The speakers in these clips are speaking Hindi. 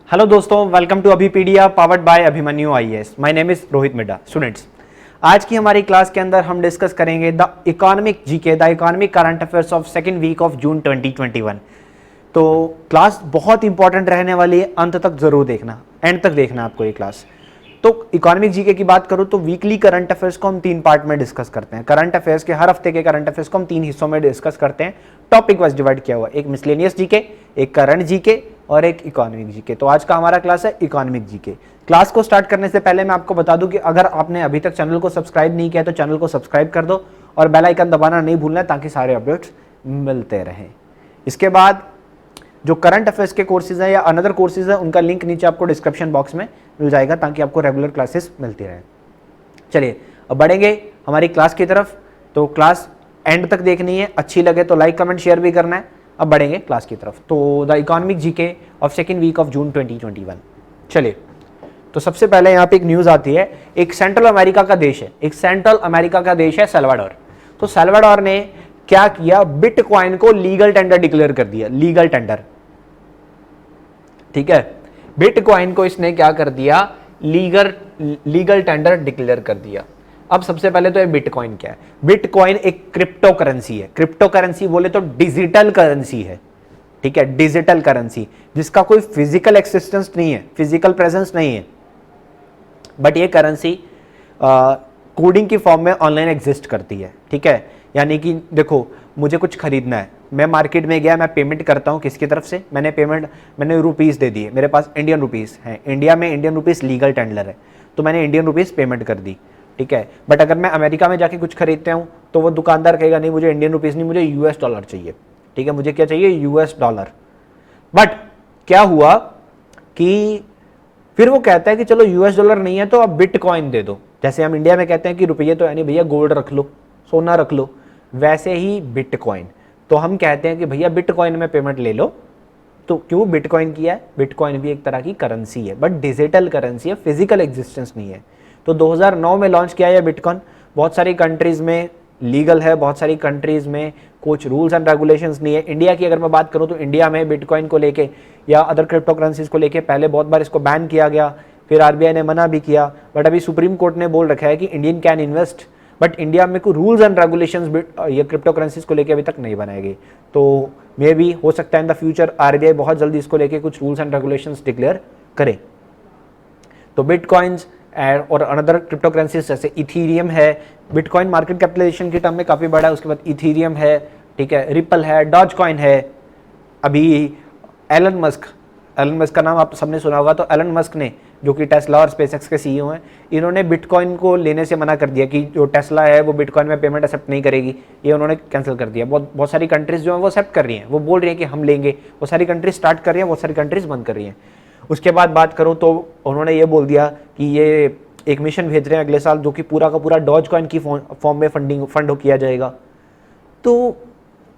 हेलो दोस्तों, welcome to Abhipedia powered by Abhimanyu IAS. My name is Rohit Midda. Students, आज की हमारी क्लास के अंदर हम डिस्कस करेंगे the economic GK, the economic current affairs of second week of June 2021। तो क्लास बहुत इंपॉर्टेंट रहने वाली है, अंत तक जरूर देखना, एंड तक देखना आपको ये क्लास। तो इकोनॉमिक जीके की बात करूं तो वीकली करंट अफेयर्स को हम 3 पार्ट में डिस्कस करते हैं। करंट अफेयर्स के हर हफ्ते के करंट अफेयर्स को हम 3 हिस्सों में डिस्कस करते हैं। टॉपिक वाइज डिवाइड किया हुआ, एक मिसलेनियस जीके, एक करंट जीके और एक इकोनॉमिक जीके। तो आज का हमारा क्लास है इकोनॉमिक जीके। क्लास को स्टार्ट करने से पहले मैं आपको बता दूं कि अगर आपने अभी तक चैनल को सब्सक्राइब नहीं किया तो चैनल को सब्सक्राइब कर दो और बेल आइकन दबाना नहीं भूलना ताकि सारे अपडेट्स मिलते रहें। इसके बाद जो करंट अफेयर्स के कोर्सेज हैं या अनदर कोर्सेज हैं, उनका लिंक नीचे आपको डिस्क्रिप्शन बॉक्स में मिल जाएगा ताकि आपको रेगुलर क्लासेस मिलती रहे। चलिए अब बढ़ेंगे हमारी क्लास की तरफ। तो क्लास एंड तक देखनी है, अच्छी लगे तो लाइक कमेंट शेयर भी करना है। अब बढ़ेंगे क्लास की तरफ। तो the economic GK of second week of June 2021। चलिए, तो सबसे पहले यहाँ पे एक न्यूज आती है। एक सेंट्रल अमेरिका का देश है, एक सेंट्रल अमेरिका का देश है सल्वाडोर। तो सल्वाडोर ने क्या किया, बिटकॉइन को लीगल टेंडर डिक्लेयर कर दिया। लीगल टेंडर, ठीक है, बिटकॉइन को इसने क्या कर दिया, लीगल टेंडर डिक्लेयर कर दिया। अब सबसे पहले तो ये बिटकॉइन क्या है। बिटकॉइन एक क्रिप्टो करेंसी है। क्रिप्टो करेंसी बोले तो डिजिटल करेंसी है, ठीक है, डिजिटल करेंसी जिसका कोई फिजिकल एक्सिस्टेंस नहीं है, फिजिकल प्रेजेंस नहीं है, बट ये करेंसी कोडिंग की फॉर्म में ऑनलाइन एग्जिस्ट करती है, ठीक है। यानी कि देखो, मुझे कुछ खरीदना है, मैं मार्केट में गया, मैं पेमेंट करता हूँ किसकी तरफ से, मैंने रुपीस दे दिए, मेरे पास इंडियन रुपीस है, इंडिया में इंडियन रुपीस लीगल टेंडर है, तो मैंने इंडियन रुपीस पेमेंट कर दी, ठीक है। बट अगर मैं अमेरिका में जाके कुछ खरीदते हूँ तो वो दुकानदार कहेगा नहीं मुझे इंडियन रुपीस नहीं, मुझे यूएस डॉलर चाहिए, ठीक है, मुझे क्या चाहिए, यूएस डॉलर। बट क्या हुआ कि फिर वो कहता है कि चलो यूएस डॉलर नहीं है तो अब बिटकॉइन दे दो। जैसे हम इंडिया में कहते हैं कि रुपये तो यानी भैया गोल्ड रख लो, सोना रख लो, वैसे ही बिटकॉइन। तो हम कहते हैं कि भैया बिटकॉइन में पेमेंट ले लो। तो क्यों बिटकॉइन किया है, बिटकॉइन भी एक तरह की करेंसी है बट डिजिटल करेंसी है, फिजिकल एग्जिस्टेंस नहीं है। तो 2009 में लॉन्च किया है बिटकॉइन। बहुत सारी कंट्रीज में लीगल है, बहुत सारी कंट्रीज में कुछ रूल्स एंड रेगुलेशंस नहीं है। इंडिया की अगर मैं बात करूं तो इंडिया में बिटकॉइन को लेके या अदर क्रिप्टो करेंसीज को लेके पहले बहुत बार इसको बैन किया गया, फिर आरबीआई ने मना भी किया, बट अभी सुप्रीम कोर्ट ने बोल रखा है कि Indian can invest, but India में कोई रूल्स एंड रेगुलेशंस ये क्रिप्टो करेंसीज को लेके अभी तक नहीं बनाए गए। तो मे भी हो सकता है इन द फ्यूचर आरबीआई बहुत जल्दी इसको लेके कुछ रूल्स एंड रेगुलेशंस डिक्लेयर करे। तो बिटकॉइंस और अनदर क्रिप्टो करेंसीज जैसे इथीरियम है, बिटकॉइन मार्केट कैपिटलाइजेशन के टर्म में काफ़ी बड़ा है। उसके बाद इथीरियम है, ठीक है, रिपल है, डॉज कॉइन है। अभी एलन मस्क का नाम आप सबने सुना होगा। तो एलन मस्क ने, जो कि टेस्ला और स्पेसएक्स के सीईओ हैं, इन्होंने बिटकॉइन को लेने से मना कर दिया कि जो टेस्ला है वो बिटकॉइन में पेमेंट एक्सेप्ट नहीं करेगी, ये उन्होंने कैंसिल कर दिया। बहुत सारी कंट्रीज जो हैं वो एक्सेप्ट कर रही हैं, वो बोल रही हैं कि हम लेंगे। बहुत सारी कंट्रीज स्टार्ट कर रही हैं, बहुत सारी कंट्रीज बंद कर रही हैं। उसके बाद बात करूं तो उन्होंने ये बोल दिया कि ये एक मिशन भेज रहे हैं अगले साल जो कि पूरा का पूरा डॉज कॉइन की फॉर्म में फंड किया जाएगा। तो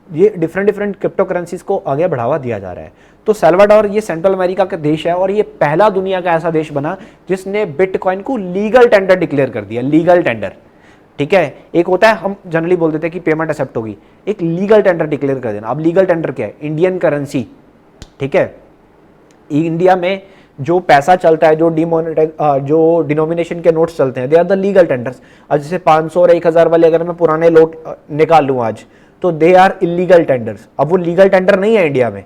ये डिफरेंट क्रिप्टो करेंसीज को आगे बढ़ावा दिया जा रहा है। तो सल्वाडोर ये सेंट्रल अमेरिका का देश है और ये पहला दुनिया का ऐसा देश बना जिसने बिटकॉइन को लीगल टेंडर डिक्लेयर कर दिया। लीगल टेंडर, ठीक है। एक होता है हम जनरली बोल देते हैं कि पेमेंट एक्सेप्ट होगी, एक लीगल टेंडर डिक्लेयर कर देना। अब लीगल टेंडर क्या है, इंडियन करेंसी, ठीक है। इंडिया में जो पैसा चलता है, जो डिनोमिनेशन के नोट्स चलते हैं, they are the legal tenders. अब जैसे 500 और 1000 वाले अगर मैं पुराने नोट निकाल लूँ आज, तो दे आर इलीगल टेंडर्स। अब वो लीगल टेंडर नहीं है इंडिया में,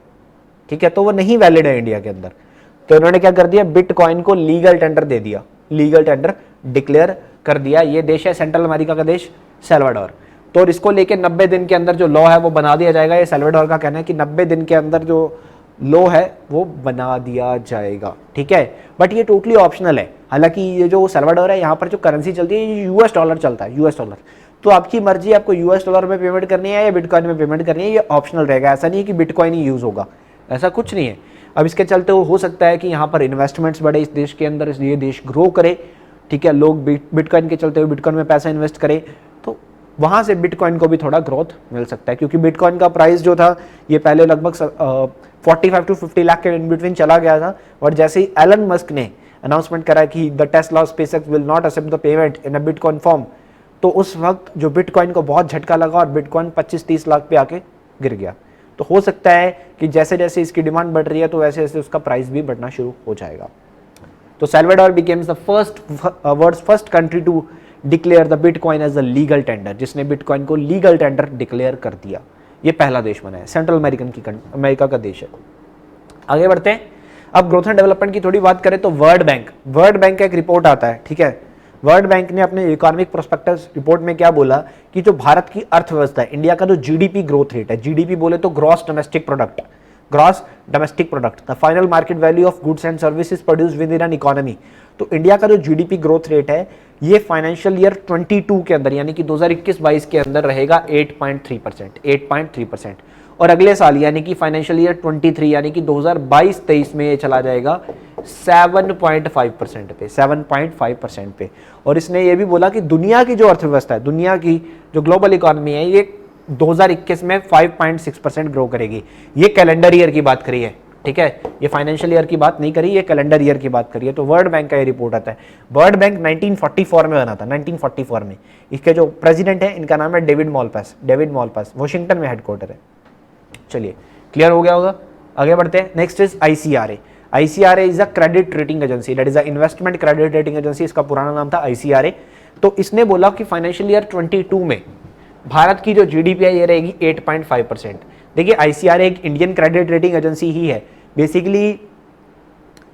ठीक है, तो वो नहीं वैलिड है इंडिया के अंदर। तो उन्होंने क्या कर दिया, बिटकॉइन को लीगल टेंडर दे दिया, लीगल टेंडर डिक्लेयर कर दिया। ये देश है सेंट्रल अमेरिका का देश सल्वाडोर। तो इसको लेके 90 दिन के अंदर जो लॉ है वो बना दिया जाएगा। ये सल्वाडोर का कहना है कि 90 दिन के अंदर जो लॉ है वो बना दिया जाएगा, ठीक है। बट ये टोटली ऑप्शनल है। हालांकि ये जो सल्वाडोर है, यहाँ पर जो करेंसी चलती है ये यूएस डॉलर चलता है, यूएस डॉलर। तो आपकी मर्जी, आपको यूएस डॉलर में पेमेंट करनी है या बिटकॉइन में पेमेंट करनी है, ये ऑप्शनल रहेगा। ऐसा नहीं है कि बिटकॉइन ही यूज होगा, ऐसा कुछ नहीं है। अब इसके चलते हो सकता है कि यहाँ पर इन्वेस्टमेंट्स बढ़े इस देश के अंदर, ये देश ग्रो करे, ठीक है, लोग बिटकॉइन के चलते हुए बिटकॉइन में पैसा इन्वेस्ट करें, तो वहाँ से बिटकॉइन को भी थोड़ा ग्रोथ मिल सकता है। क्योंकि बिटकॉइन का प्राइस जो था ये पहले लगभग 45 to 50 लाख के इन बिटवीन चला गया था, और जैसे ही एलन मस्क ने अनाउंसमेंट करा कि the Tesla SpaceX will not accept the payment in a bitcoin form, तो उस वक्त जो बिटकॉइन को बहुत झटका लगा और बिटकॉइन 25-30 लाख पे आके गिर गया। तो हो सकता है कि जैसे जैसे इसकी डिमांड बढ़ रही है तो वैसे वैसे उसका प्राइस भी बढ़ना शुरू हो जाएगा। तो Salvador becomes the world's first country to declare the bitcoin as a legal tender, जिसने बिटकॉइन को लीगल टेंडर डिक्लेयर कर दिया। ये पहला देश बना है, सेंट्रल अमेरिका का देश है। आगे बढ़ते हैं। अब ग्रोथ एंड डेवलपमेंट की थोड़ी बात करें तो वर्ल्ड बैंक का एक रिपोर्ट आता है, ठीक है। वर्ल्ड बैंक ने अपने इकोनॉमिक प्रोस्पेक्टस रिपोर्ट में क्या बोला कि जो भारत की अर्थव्यवस्था है, इंडिया का जो जीडीपी ग्रोथ रेट है, जीडीपी बोले तो gross domestic product, the final market value of goods and services produce with in an economy. तो इंडिया का जो जीडीपी ग्रोथ रेट है ये फाइनेंशियल ईयर 22 के अंदर यानी कि 2021-22 के अंदर रहेगा 8.3%, और अगले साल यानी कि फाइनेंशियल ईयर 23 यानी कि 2022-23 में ये चला जाएगा 7.5% पे। और इसने ये भी बोला कि दुनिया की जो अर्थव्यवस्था है, दुनिया की जो ग्लोबल इकोनॉमी है, ये 2021 में 5.6% ग्रो करेगी। ये कैलेंडर ईयर की बात करी है, ठीक है, ये फाइनेंशियल ईयर की बात नहीं करी, ये कैलेंडर ईयर की बात करी है। तो वर्ल्ड बैंक का ये रिपोर्ट आता है। वर्ल्ड बैंक 1944 में बना था, 1944 में। इसके जो प्रेसिडेंट है इनका नाम है डेविड मॉलपास, वॉशिंगटन में हेडक्वार्टर है। चलिए, क्लियर हो गया होगा। आगे बढ़ते हैं। Next is ICRA. ICRA is a credit rating agency, that is a investment credit rating agency. इसका पुराना नाम था आईसीआरए। तो इसने बोला कि फाइनेंशियल ईयर 22 में भारत की जो जीडीपी है ये रहेगी 8.5%। देखिए, आईसीआरए एक इंडियन क्रेडिट रेटिंग एजेंसी ही है। बेसिकली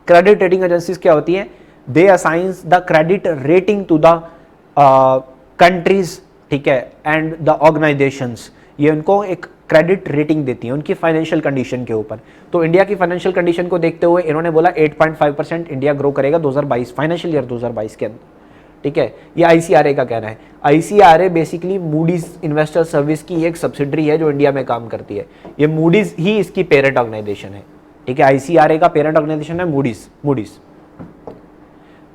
क्रेडिट रेटिंग एजेंसीज क्या होती हैं? They assigns the credit rating to the countries, ठीक है, एंड द ऑर्गेनाइजेशंस। ये उनको एक क्रेडिट रेटिंग देती है उनकी फाइनेंशियल कंडीशन के ऊपर। तो इंडिया की फाइनेंशियल कंडीशन को देखते हुए इन्होंने बोला 8.5% इंडिया ग्रो करेगा 2022 फाइनेंशियल ईयर 2022 के अंदर, ठीक है। ये आईसीआरए का कहना है। ICRA basically Moody's investor service की एक सब्सिडरी है जो इंडिया में काम करती है। ये मूडीज ही इसकी पेरेंट ऑर्गेनाइजेशन है, ठीक है। आईसीआरए का पेरेंट ऑर्गेनाइजेशन है मूडीज।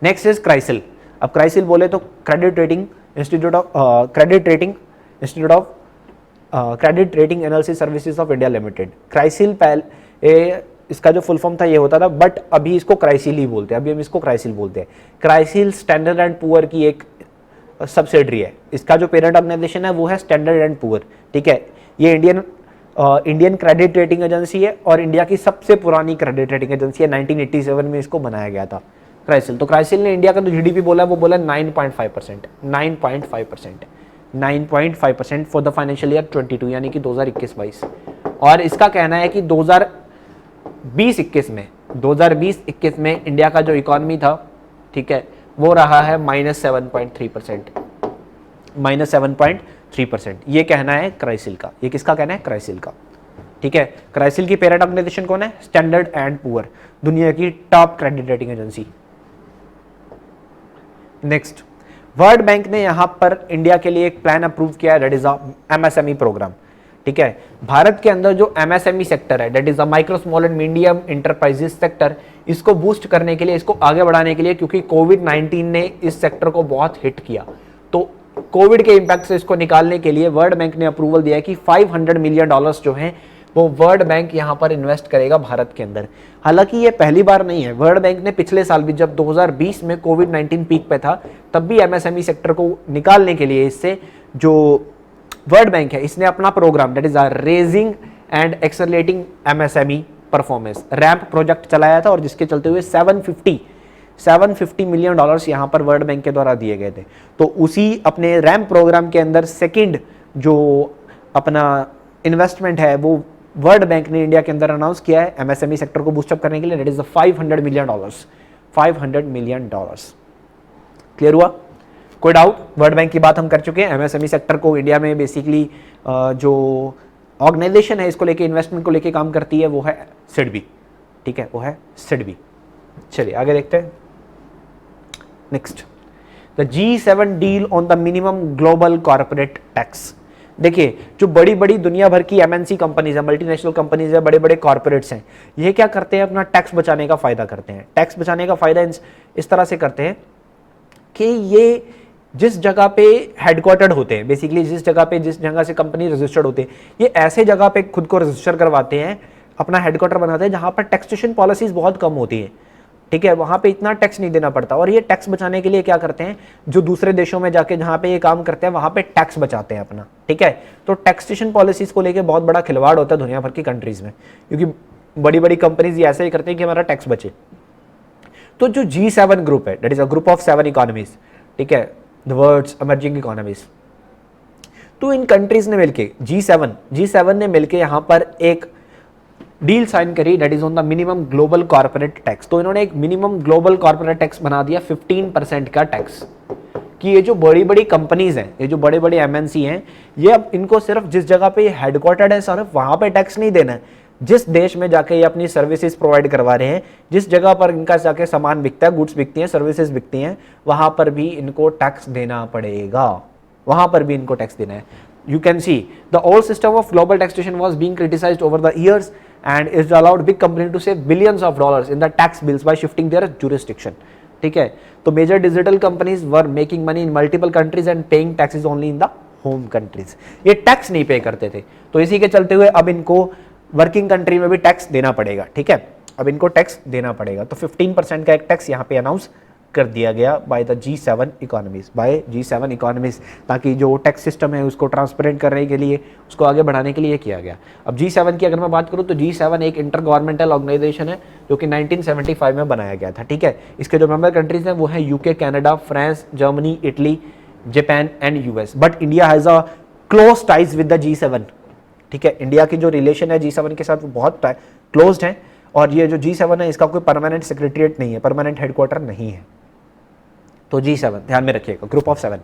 Next is CRISIL. अब क्राइसिल बोले तो credit rating analysis services of India limited. CRISIL पहले इसका जो फुल फॉर्म था ये होता था, बट अभी इसको क्राइसिल ही बोलते हैं, अभी हम इसको क्राइसिल बोलते हैं। क्राइसिल स्टैंडर्ड एंड पुअर की एक सब्सिडरी है। इसका जो पेरेंट ऑर्गेनाइजेशन है वो है स्टैंडर्ड एंड पुअर, ठीक है। ये इंडियन क्रेडिट रेटिंग एजेंसी है और इंडिया की सबसे पुरानी क्रेडिट रेटिंग एजेंसी है। 1987 में इसको बनाया गया था क्राइसिल। तो क्राइसिल ने इंडिया का जो जीडीपी बोला वो बोला 9.5% फॉर द फाइनेंशियल ईयर 22 यानी कि 2021-22। और इसका कहना है कि 2020-21 में इंडिया का जो इकोनॉमी था, ठीक है, वो रहा है -7.3%। ये कहना है क्राइसिल का। ये किसका कहना है? क्राइसिल का, ठीक है। क्राइसिल की पेरेंट ऑर्गेनाइजेशन कौन है? स्टैंडर्ड एंड पुअर, दुनिया की top credit rating agency. Next, world bank ने यहां पर इंडिया के लिए एक प्लान अप्रूव किया है, दैट इज एमएसएमई प्रोग्राम, ठीक है। भारत के अंदर जो एमएसएमई सेक्टर है, that is a micro small and medium enterprises sector, इसको बूस्ट करने के लिए, इसको आगे बढ़ाने के लिए, क्योंकि कोविड-19 ने इस सेक्टर को बहुत हिट किया, तो कोविड के इंपैक्ट से इसको निकालने के लिए वर्ल्ड बैंक ने अप्रूवल दिया है कि $500 मिलियन जो हैं वो वर्ल्ड बैंक यहां पर इन्वेस्ट करेगा भारत के अंदर। हालांकि ये पहली बार नहीं है, वर्ल्ड बैंक ने पिछले साल भी, जब 2020 में कोविड-19 पीक पे था, तब भी एमएसएमई सेक्टर को निकालने के लिए इससे जो वर्ल्ड बैंक है इसने अपना programme, that is raising and accelerating MSME performance, RAMP project चलाया था, और जिसके चलते हुए $750 मिलियन यहां पर वर्ल्ड बैंक के द्वारा दिए गए थे। तो उसी अपने रैंप प्रोग्राम के अंदर सेकंड जो अपना इन्वेस्टमेंट है वो वर्ल्ड बैंक ने इंडिया के अंदर अनाउंस किया है एमएसएमई सेक्टर को बूस्टअप करने के लिए, दैट इज $500 मिलियन। क्लियर हुआ? कोई डाउट? वर्ल्ड बैंक की बात हम कर चुके हैं। एमएसएमई सेक्टर को इंडिया में बेसिकली जो ऑर्गेनाइजेशन है इसको लेके, इन्वेस्टमेंट को लेके काम करती है वो है सिडबी, ठीक है, वो है सिडबी। चलिए आगे देखते हैं। Next, the G7 deal on the minimum global corporate tax. देखिए, जो बड़ी बड़ी दुनिया भर की एमएनसी कंपनीज है, मल्टीनेशनल कंपनीज है, बड़े बड़े कॉर्पोरेट्स हैं, ये क्या करते हैं? अपना टैक्स बचाने का फायदा करते हैं। टैक्स बचाने का फायदा इस तरह से करते हैं कि ये जिस जगह पे हेडक्वार्टर्ड होते हैं, बेसिकली जिस जगह से कंपनी रजिस्टर्ड होते हैं, ये ऐसे जगह पे खुद को रजिस्टर करवाते हैं, अपना हेडक्वार्टर बनाते हैं जहां पर टैक्सेशन पॉलिसीज बहुत कम होती हैं। ठीक है, वहां पे इतना टैक्स नहीं देना पड़ता। और ये टैक्स बचाने के लिए क्या करते हैं, जो दूसरे देशों में जाके जहां पे ये काम करते हैं वहां पे टैक्स बचाते हैं अपना, ठीक है। तो टैक्सेशन पॉलिसीज को लेके बहुत बड़ा खिलवाड़ होता है दुनिया भर की कंट्रीज में, क्योंकि बड़ी बड़ी कंपनीज ये ऐसे ही करते हैं कि हमारा टैक्स बचे। तो जो G7 ग्रुप है, that is a group of 7 economies, ठीक है, द वर्ल्ड्स इमर्जिंग इकोनॉमीज, तो इन कंट्रीज ने मिलके G7 ने मिलके यहां पर एक डील साइन करी, that is on the minimum global corporate tax. तो इन्होंने एक मिनिमम ग्लोबल कॉर्पोरेट टैक्स बना दिया 15% का टैक्स, कि ये जो बड़ी बड़ी कंपनीज हैं, ये जो बड़े बड़े MNC हैं, ये अब इनको सिर्फ जिस जगह पे हेडक्वार्टर्ड है सिर्फ वहां पे टैक्स नहीं देना है, जिस देश में जाके ये अपनी सर्विसेज प्रोवाइड करवा रहे हैं, जिस जगह पर इनका जाके सामान बिकता है, गुड्स बिकती हैं, सर्विसेज बिकती हैं, वहां पर भी इनको टैक्स देना पड़ेगा, वहां पर भी इनको टैक्स देना है। You can see the old system of global taxation was being criticized over the years and it allowed big companies to save billions of dollars in the tax bills by shifting their jurisdiction. ठीक है, तो major digital companies were making money in multiple countries and paying taxes only in the home countries. ये टैक्स नहीं पे करते थे, तो इसी के चलते हुए अब इनको वर्किंग कंट्री में भी टैक्स देना पड़ेगा, ठीक है, अब इनको टैक्स देना पड़ेगा। तो 15% का एक टैक्स यहाँ पे अनाउंस कर दिया गया बाय द G7 इकोनॉमीज, ताकि जो टैक्स सिस्टम है उसको ट्रांसपेरेंट करने के लिए, उसको आगे बढ़ाने के लिए किया गया। अब G7 की अगर मैं बात करूं तो G7 एक इंटर गवर्नमेंटल ऑर्गेनाइजेशन है जो कि 1975 में बनाया गया था, ठीक है। इसके जो मेंबर कंट्रीज हैं वो है UK, Canada, France, Germany, Italy, Japan and US। But India has a close ties with the G7, ठीक है। इंडिया की जो रिलेशन है G7 के साथ वो बहुत क्लोज्ड है, और ये जो G7 है इसका कोई परमानेंट सेक्रेटरीट नहीं है, परमानेंट हेडक्वार्टर नहीं है। तो G7 ध्यान में रखिएगा, ग्रुप ऑफ 7।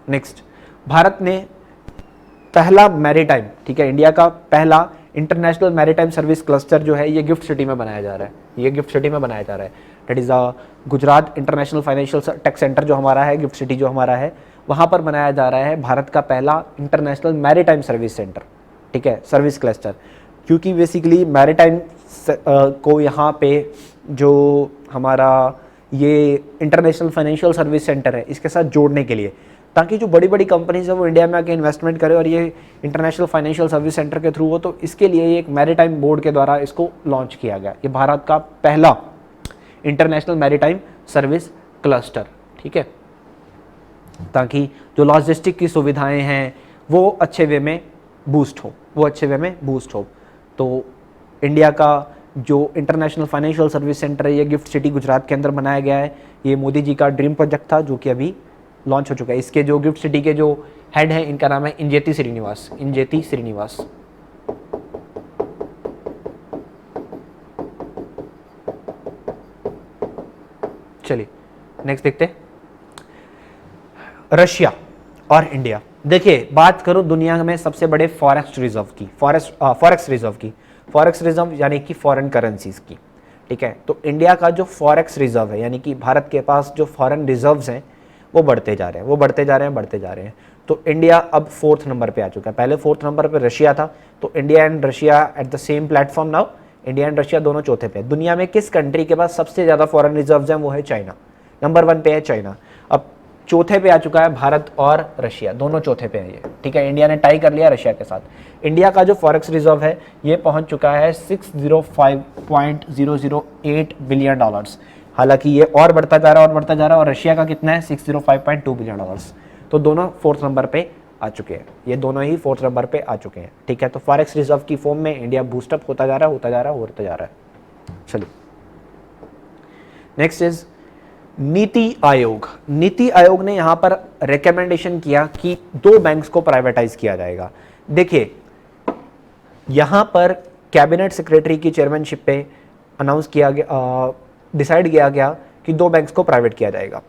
नेक्स्ट, भारत ने पहला मैरीटाइम, ठीक है, इंडिया का पहला इंटरनेशनल मैरीटाइम सर्विस क्लस्टर जो है ये गिफ्ट सिटी में बनाया जा रहा है, ये गिफ्ट सिटी में बनाया जा रहा है। That is Gujarat international financial tech centre जो हमारा है, गिफ्ट सिटी जो हमारा है, वहां पर बनाया जा रहा है भारत का पहला इंटरनेशनल मैरीटाइम सर्विस सेंटर, ठीक है, सर्विस क्लस्टर। क्योंकि बेसिकली मैरीटाइम को यहाँ पे जो हमारा ये इंटरनेशनल फाइनेंशियल सर्विस सेंटर है इसके साथ जोड़ने के लिए, ताकि जो बड़ी बड़ी कंपनीज है वो इंडिया में आके इन्वेस्टमेंट करे और ये इंटरनेशनल फाइनेंशियल सर्विस सेंटर के थ्रू हो, तो इसके लिए एक मैरीटाइम बोर्ड के द्वारा इसको लॉन्च किया गया। ये भारत का पहला इंटरनेशनल मैरीटाइम सर्विस क्लस्टर, ठीक है, ताकि जो लॉजिस्टिक की सुविधाएं हैं वो अच्छे वे में बूस्ट हो, तो इंडिया का जो इंटरनेशनल फाइनेंशियल सर्विस सेंटर है ये गिफ्ट सिटी गुजरात के अंदर बनाया गया है। ये मोदी जी का ड्रीम प्रोजेक्ट था जो कि अभी लॉन्च हो चुका है। इसके जो गिफ्ट सिटी के जो हेड हैं इनका नाम है इंजेती श्रीनिवास। चलिए नेक्स्ट देखते हैं, रशिया और इंडिया। देखिए, बात करूं दुनिया में सबसे बड़े फॉरेक्स रिजर्व यानी कि फॉरेन करेंसीज की, ठीक है। तो इंडिया का जो फॉरेक्स रिजर्व है, यानी कि भारत के पास जो फॉरेन रिजर्व्स हैं वो बढ़ते जा रहे हैं। तो इंडिया अब 4th नंबर पे आ चुका है। पहले 4th नंबर पे रशिया था, तो India and Russia at the same platform now, India and Russia दोनों चौथे पे। दुनिया में किस कंट्री के पास सबसे ज्यादा फॉरेन रिजर्व्स हैं? वो है चाइना, नंबर 1 पे है चाइना। अब चौथे पे आ चुका है भारत और रशिया, दोनों चौथे पे है ये, ठीक है। इंडिया ने टाई कर लिया रशिया के साथ। इंडिया का जो फॉरेक्स रिजर्व है ये पहुंच चुका है $605.008 बिलियन। हालांकि ये और बढ़ता जा रहा है और रशिया का कितना है? $605.2 बिलियन। तो दोनों 4th नंबर पे आ चुके हैं, ये दोनों ही 4th नंबर पे आ चुके हैं, ठीक है। तो फॉरेक्स रिजर्व की फॉर्म में इंडिया बूस्टअप होता जा रहा है। चलिए नेक्स्ट इज नीति आयोग ने यहां पर रिकमेंडेशन किया कि 2 बैंक्स को प्राइवेटाइज किया जाएगा। देखिए, यहां पर कैबिनेट सेक्रेटरी की चेयरमैनशिप पे अनाउंस किया गया, डिसाइड किया गया कि 2 बैंक्स को प्राइवेट किया जाएगा।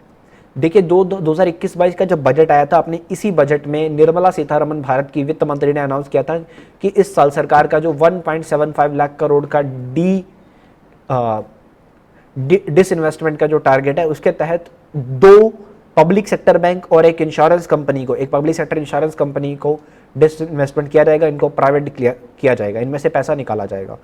देखिए 2021-22 का जब बजट आया था, अपने इसी बजट में निर्मला सीतारमण भारत की वित्त मंत्री ने अनाउंस किया था कि इस साल सरकार का जो 1.75 लाख करोड़ का डिसइन्वेस्टमेंट का जो टारगेट है, उसके तहत 2 पब्लिक सेक्टर बैंक और एक पब्लिक सेक्टर इंश्योरेंस कंपनी को डिसइन्वेस्टमेंट किया जाएगा, इनको प्राइवेट किया जाएगा, इनमें से पैसा निकाला जाएगा।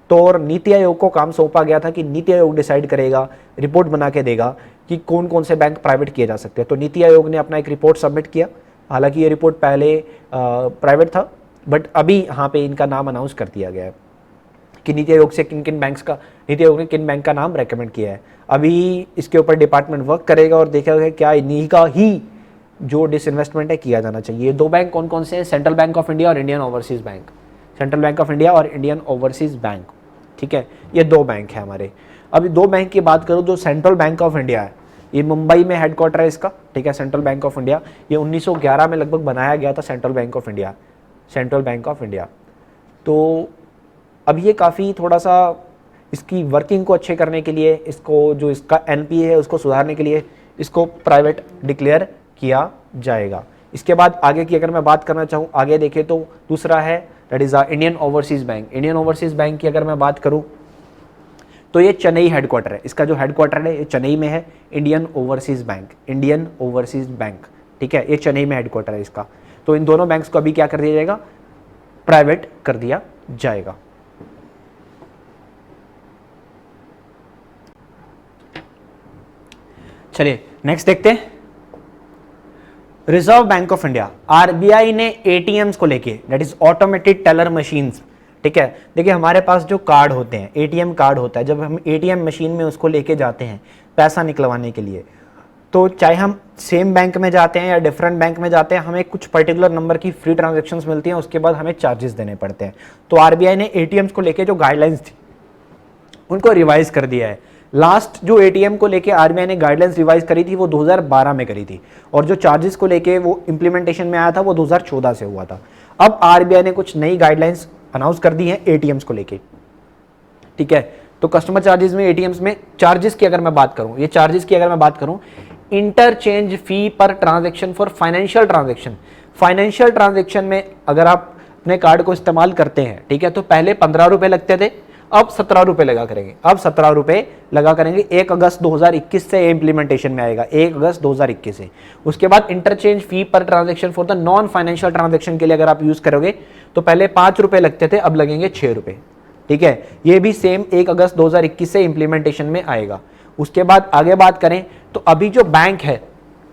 तो और नीति आयोग को काम सौंपा गया था कि नीति आयोग डिसाइड करेगा, रिपोर्ट बना के देगा कि कौन कौन से बैंक प्राइवेट किए जा सकते हैं। तो नीति आयोग ने अपना एक रिपोर्ट सबमिट किया। हालांकि ये रिपोर्ट पहले प्राइवेट था, बट अभी यहाँ पे इनका नाम अनाउंस कर दिया गया है कि नीति आयोग से किन किन बैंक्स का, नीति आयोग ने किन बैंक का नाम रेकमेंड किया है। अभी इसके ऊपर डिपार्टमेंट वर्क करेगा और देखेगा क्या इन्हीं का ही जो डिसइन्वेस्टमेंट है किया जाना चाहिए। दो बैंक कौन कौन से हैं, सेंट्रल बैंक ऑफ इंडिया और Indian overseas bank. Central bank of India और इंडियन ओवरसीज बैंक, ठीक है, ये दो बैंक है हमारे। अभी दो बैंक की बात करूँ, जो सेंट्रल बैंक ऑफ इंडिया है ये मुंबई में हेडक्वार्टर है इसका, ठीक है। सेंट्रल बैंक ऑफ इंडिया ये 1911 में लगभग बनाया गया था, central bank of India, central bank of India. तो अब ये काफ़ी थोड़ा सा इसकी वर्किंग को अच्छे करने के लिए, इसको जो इसका एनपीए है उसको सुधारने के लिए इसको प्राइवेट डिक्लेयर किया जाएगा। इसके बाद आगे की अगर मैं बात करना चाहूँ, आगे देखें तो दूसरा है that is Indian overseas bank. Indian overseas bank की अगर मैं बात करूँ तो ये चेन्नई हेडक्वार्टर है, इसका जो हेडक्वार्टर है ये चेन्नई में है। Indian overseas bank, Indian overseas bank, ठीक है, ये चेन्नई में हेडक्वार्टर है इसका। तो इन दोनों बैंक्स को अभी क्या कर दिया जाएगा, प्राइवेट कर दिया जाएगा। चलिए नेक्स्ट देखते हैं। Reserve bank of India, RBI ने एटीएम्स को लेके, that is automated teller machines, ठीक है। देखिए हमारे पास जो कार्ड होते हैं, एटीएम कार्ड होता है, जब हम एटीएम मशीन में उसको लेके जाते हैं पैसा निकलवाने के लिए, तो चाहे हम सेम बैंक में जाते हैं या डिफरेंट बैंक में जाते हैं, हमें कुछ पर्टिकुलर नंबर की फ्री ट्रांजैक्शंस मिलती हैं, उसके बाद हमें चार्जेस देने पड़ते हैं। तो आरबीआई ने एटीएम्स को लेके जो गाइडलाइंस थी उनको रिवाइज कर दिया है। लास्ट जो एटीएम को लेके आरबीआई ने गाइडलाइंस रिवाइज करी थी वो 2012 में करी थी, और जो चार्जेस को लेके वो इंप्लीमेंटेशन में आया था वो 2014 से हुआ था। अब आरबीआई ने कुछ नई गाइडलाइंस अनाउंस कर दी है एटीएम्स को लेके, ठीक है। तो कस्टमर चार्जेस में, एटीएम्स में चार्जेस की अगर मैं बात करूं, ये चार्जेस की अगर मैं बात करूं, इंटरचेंज फी पर transaction for financial transaction. Financial transaction में अगर आप अपने कार्ड को इस्तेमाल करते हैं, ठीक है, तो पहले 15 रुपए लगते थे, अब 17 रुपए लगा करेंगे, अब 17 रुपए लगा करेंगे। 1 अगस्त 2021 से इंप्लीमेंटेशन में आएगा, 1 अगस्त 2021 से। उसके बाद इंटरचेंज फी पर transaction for the non financial transaction के लिए अगर आप यूज करोगे तो पहले 5 रुपए लगते थे, अब लगेंगे 6 रुपए, ठीक है। ये भी सेम 1 अगस्त 2021 से इंप्लीमेंटेशन में आएगा। उसके बाद आगे बात करें तो अभी जो बैंक है,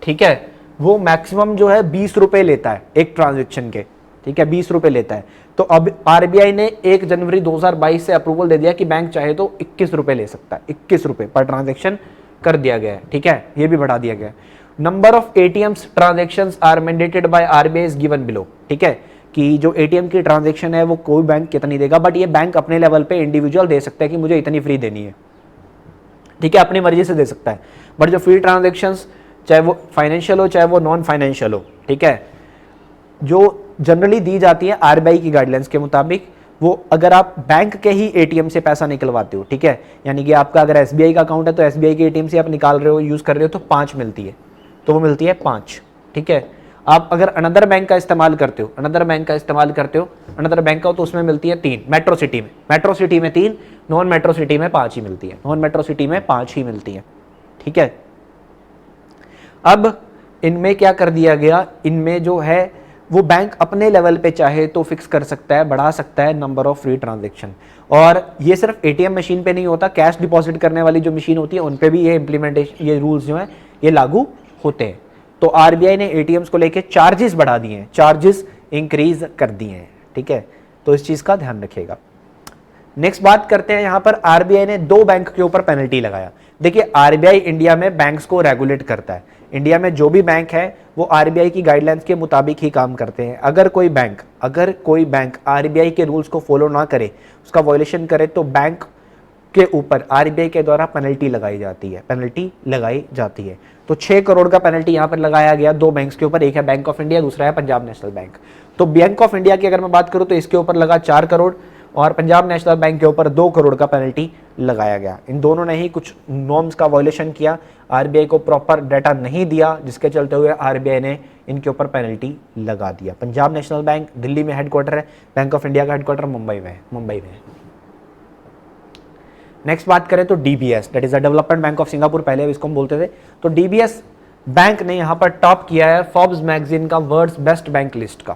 ठीक है, वो मैक्सिमम जो है 20 रुपए लेता है एक ट्रांजेक्शन के, ठीक है, 20 रुपए लेता है। तो अब आरबीआई ने 1 जनवरी 2022 से अप्रूवल दे दिया कि बैंक चाहे तो 21 रुपए ले सकता है, 21 रुपए पर ट्रांजेक्शन कर दिया गया है, ठीक है, ये भी बढ़ा दिया गया है। Number of ATMs transactions are mandated by RBI is given below, ठीक है, कि जो एटीएम की ट्रांजेक्शन है वो कोई बैंक कितनी देगा, बट ये बैंक अपने लेवल पे इंडिविजुअल दे सकता है कि मुझे इतनी फ्री देनी है, ठीक है, अपनी मर्जी से दे सकता है। बट जो फ्री ट्रांजेक्शंस चाहे वो फाइनेंशियल हो चाहे वो नॉन फाइनेंशियल हो, ठीक है, जो जनरली दी जाती है आरबीआई की गाइडलाइंस के मुताबिक, वो अगर आप बैंक के ही एटीएम से पैसा निकलवाते हो, ठीक है, यानी कि आपका अगर एसबीआई का अकाउंट है तो एसबीआई के एटीएम से आप निकाल रहे हो, यूज कर रहे हो, तो 5 मिलती है, तो वो मिलती है 5, ठीक है। आप अगर अनदर बैंक का इस्तेमाल करते हो, अनदर बैंक का इस्तेमाल करते हो, अनदर बैंक का हो तो उसमें मिलती है 3। मेट्रो सिटी में 3, नॉन मेट्रो सिटी में 5 ही मिलती है, नॉन मेट्रो सिटी में 5 ही मिलती है, ठीक है। अब इनमें क्या कर दिया गया, इनमें जो है वो बैंक अपने लेवल पे चाहे तो फिक्स कर सकता है, बढ़ा सकता है नंबर ऑफ फ्री ट्रांजैक्शन। और ये सिर्फ एटीएम मशीन पे नहीं होता, कैश डिपॉजिट करने वाली जो मशीन होती है उन पे भी ये इंप्लीमेंटेशन, ये रूल्स जो है ये लागू होते हैं। तो आरबीआई ने एटीएम्स को लेके चार्जेस बढ़ा दिए हैं, चार्जेस इंक्रीज कर दिए हैं, ठीक है, तो इस चीज का ध्यान रखिएगा। नेक्स्ट बात करते हैं, यहां पर आरबीआई ने 2 बैंक के ऊपर पेनल्टी लगाया। देखिए आरबीआई इंडिया में बैंक्स को रेगुलेट करता है, इंडिया में जो भी बैंक है वो आरबीआई की गाइडलाइंस के मुताबिक ही काम करते हैं। अगर कोई बैंक आरबीआई के रूल्स को फॉलो ना करे, उसका वायलेशन करे, तो बैंक के ऊपर आरबीआई के द्वारा पेनल्टी लगाई जाती है। तो 6 करोड़ का पेनल्टी यहाँ पर लगाया गया 2 बैंक्स के ऊपर, एक है बैंक ऑफ इंडिया, दूसरा है पंजाब नेशनल बैंक। तो बैंक ऑफ इंडिया की अगर मैं बात करूँ तो इसके ऊपर लगा 4 करोड़ और पंजाब नेशनल बैंक के ऊपर 2 करोड़ का पेनल्टी लगाया गया। इन दोनों ने ही कुछ नॉर्म्स का वायलेशन किया, आरबीआई को प्रॉपर डाटा नहीं दिया, जिसके चलते हुए आरबीआई ने इनके ऊपर पेनल्टी लगा दिया। पंजाब नेशनल बैंक दिल्ली में हेडक्वार्टर है, बैंक ऑफ इंडिया का हेडक्वार्टर मुंबई में है। नेक्स्ट बात करें तो DBS, that is the development bank of Singapore, पहले इसको हम बोलते थे। तो डीबीएस बैंक ने यहाँ पर टॉप किया है फोर्ब्स मैगजीन का वर्ल्ड्स बेस्ट बैंक लिस्ट का।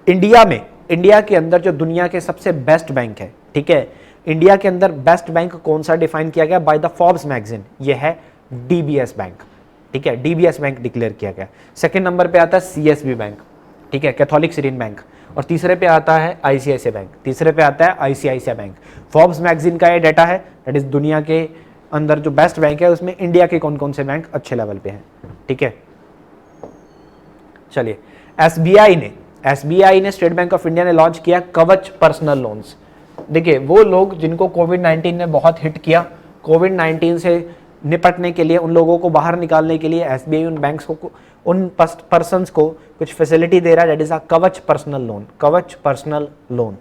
इंडिया के अंदर जो दुनिया के सबसे बेस्ट बैंक है, ठीक है, इंडिया के अंदर बेस्ट बैंक कौन सा डिफाइन किया गया बाय द फोर्ब्स मैगजीन, ये है डीबीएस बैंक, ठीक है, डीबीएस बैंक डिक्लेयर किया गया। सेकंड नंबर पे आता है सीएसबी बैंक, ठीक है, कैथोलिक सिरियन बैंक, और तीसरे पे आता है आईसीआईसीआई बैंक, तीसरे पे आता है आईसीआईसीआई बैंक। फोर्ब्स मैगजीन का ये डाटा है, दैट इज दुनिया के अंदर जो बेस्ट बैंक है उसमें इंडिया के कौन कौन से बैंक अच्छे लेवल पे हैं, ठीक है। चलिए, एसबीआई ने स्टेट बैंक ऑफ इंडिया ने लॉन्च किया कवच पर्सनल लोन्स। देखिए, वो लोग जिनको कोविड-19 ने बहुत हिट किया, कोविड-19 से निपटने के लिए, उन लोगों को बाहर निकालने के लिए एसबीआई उन बैंक्स को, उन पर्सन्स को कुछ फैसिलिटी दे रहा है, दैट इज अ कवच पर्सनल लोन, कवच पर्सनल लोन,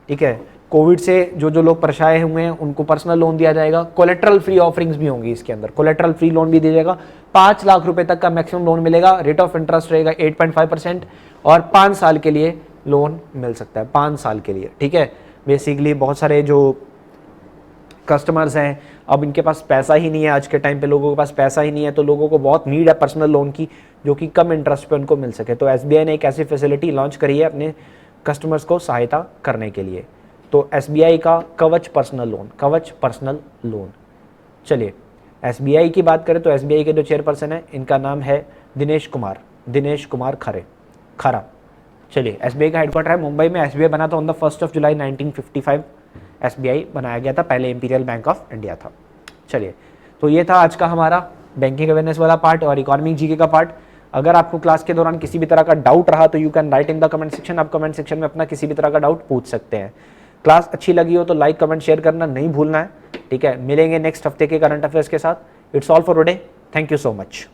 ठीक है। कोविड से जो जो लोग परेशान हुए हैं उनको पर्सनल लोन दिया जाएगा, कोलेट्रल फ्री ऑफरिंग्स भी होंगी इसके अंदर, कोलेट्रल फ्री लोन भी दिया जाएगा, 5 लाख रुपए तक का मैक्सिमम लोन मिलेगा, रेट ऑफ इंटरेस्ट रहेगा 8.5% और 5 साल के लिए लोन मिल सकता है, 5 साल के लिए, ठीक है। बेसिकली बहुत सारे जो कस्टमर्स हैं, अब इनके पास पैसा ही नहीं है, आज के टाइम पे लोगों के पास पैसा ही नहीं है, तो लोगों को बहुत नीड है पर्सनल लोन की, जो कि कम इंटरेस्ट पे उनको मिल सके। तो एसबीआई ने एक ऐसी फैसिलिटी लॉन्च करी है अपने कस्टमर्स को सहायता करने के लिए, तो एसबीआई का कवच पर्सनल लोन, कवच पर्सनल लोन। चलिए, एसबीआई की बात करें तो एसबीआई के जो चेयरपर्सन है इनका नाम है दिनेश कुमार खरा। चलिए, एसबीआई का हेडक्वार्टर है मुंबई में। एसबीआई बना था ऑन द 1 जुलाई 1955, एसबीआई बनाया गया था, पहले इंपीरियल बैंक ऑफ इंडिया था। चलिए, तो ये था आज का हमारा बैंकिंग अवेयरनेस वाला पार्ट और इकोनॉमिक जीके का पार्ट। अगर आपको क्लास के दौरान किसी भी तरह का डाउट रहा तो you can write in the comment section, आप कमेंट सेक्शन में अपना किसी भी तरह का डाउट पूछ सकते हैं। क्लास अच्छी लगी हो तो लाइक कमेंट शेयर करना नहीं भूलना है, ठीक है। मिलेंगे नेक्स्ट हफ्ते के करंट अफेयर्स के साथ। It's all for today, thank you so much.